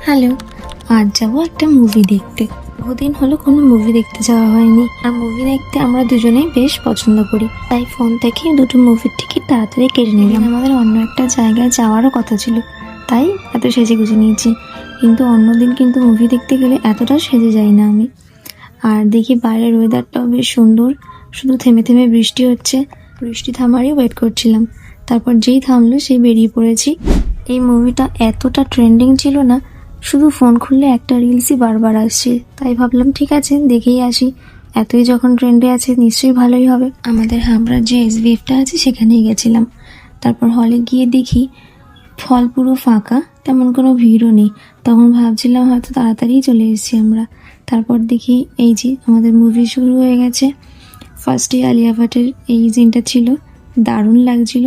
Hello, আজ যাবো একটা মুভি দেখতে। বহুদিন হলো কোনো মুভি দেখতে যাওয়া হয়নি। আর মুভি দেখতে আমরা দুজনেই বেশ পছন্দ করি, তাই ফোন থেকে দুটো মুভির টিকিট তাড়াতাড়ি কেটে নিলাম। আমাদের অন্য একটা জায়গায় যাওয়ারও কথা ছিল, তাই এত সেজে গুজে নিয়েছি। কিন্তু অন্যদিন কিন্তু মুভি দেখতে গেলে এতটা সেজে যাই না আমি। আর দেখি বাইরের ওয়েদারটাও বেশ সুন্দর, শুধু থেমে থেমে বৃষ্টি হচ্ছে। বৃষ্টি থামারই ওয়েট করছিলাম, তারপর যেই থামলো সেই বেরিয়ে পড়েছি। এই মুভিটা এতটা ট্রেন্ডিং ছিল না, শুধু ফোন খুললে একটা রিলসই বারবার আসছে, তাই ভাবলাম ঠিক আছে দেখেই আসি। এতই যখন ট্রেন্ডে আছে নিশ্চয়ই ভালোই হবে। আমাদের হাবড়ার যে এসবিএফটা আছে সেখানেই গেছিলাম। তারপর হলে গিয়ে দেখি হল পুরো ফাঁকা, তেমন কোনো ভিড়ও নেই। তখন ভাবছিলাম হয়তো তাড়াতাড়ি চলে এসেছি আমরা। তারপর দেখি এই যে আমাদের মুভি শুরু হয়ে গেছে। ফার্স্টে আলিয়া ভাটের এই সিনটা ছিল, দারুণ লাগছিল।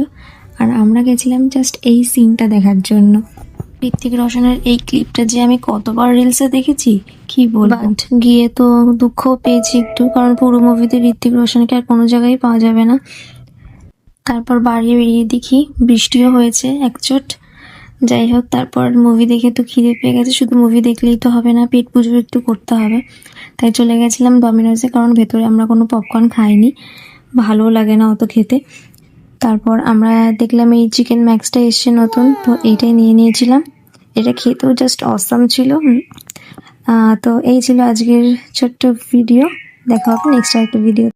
আর আমরা গেছিলাম জাস্ট এই সিনটা দেখার জন্য। ঋত্বিক রোশনের এই ক্লিপটা যে আমি কতবার রিলসে দেখেছি কি বলবো। গিয়ে তো দুঃখ পেয়েছি একটু, কারণ পুরো মুভিতে ঋত্বিক রোশনকে আর কোনো জায়গায় পাওয়া যাবে না। তারপর বাড়ি বেরিয়ে দেখি বৃষ্টিও হয়েছে একচোট। যাই হোক, তারপর মুভি দেখে তো খিদে পেয়ে গেছে, শুধু মুভি দেখলেই তো হবে না, পেট পুজো একটু করতে হবে। তাই চলে গেছিলাম ডমিনোজে, কারণ ভেতরে আমরা কোনো পপকর্ন খাইনি, ভালোও লাগে না অত খেতে। তারপর আমরা দেখলাম এই চিকেন ম্যাক্সটা এসছে নতুন, তো এইটাই নিয়ে নিয়েছিলাম। এটা খেতেও জাস্ট অসাম ছিল। তো এই ছিল আজকের ছোট্ট ভিডিও। দেখা হবে নেক্সট একটা ভিডিও।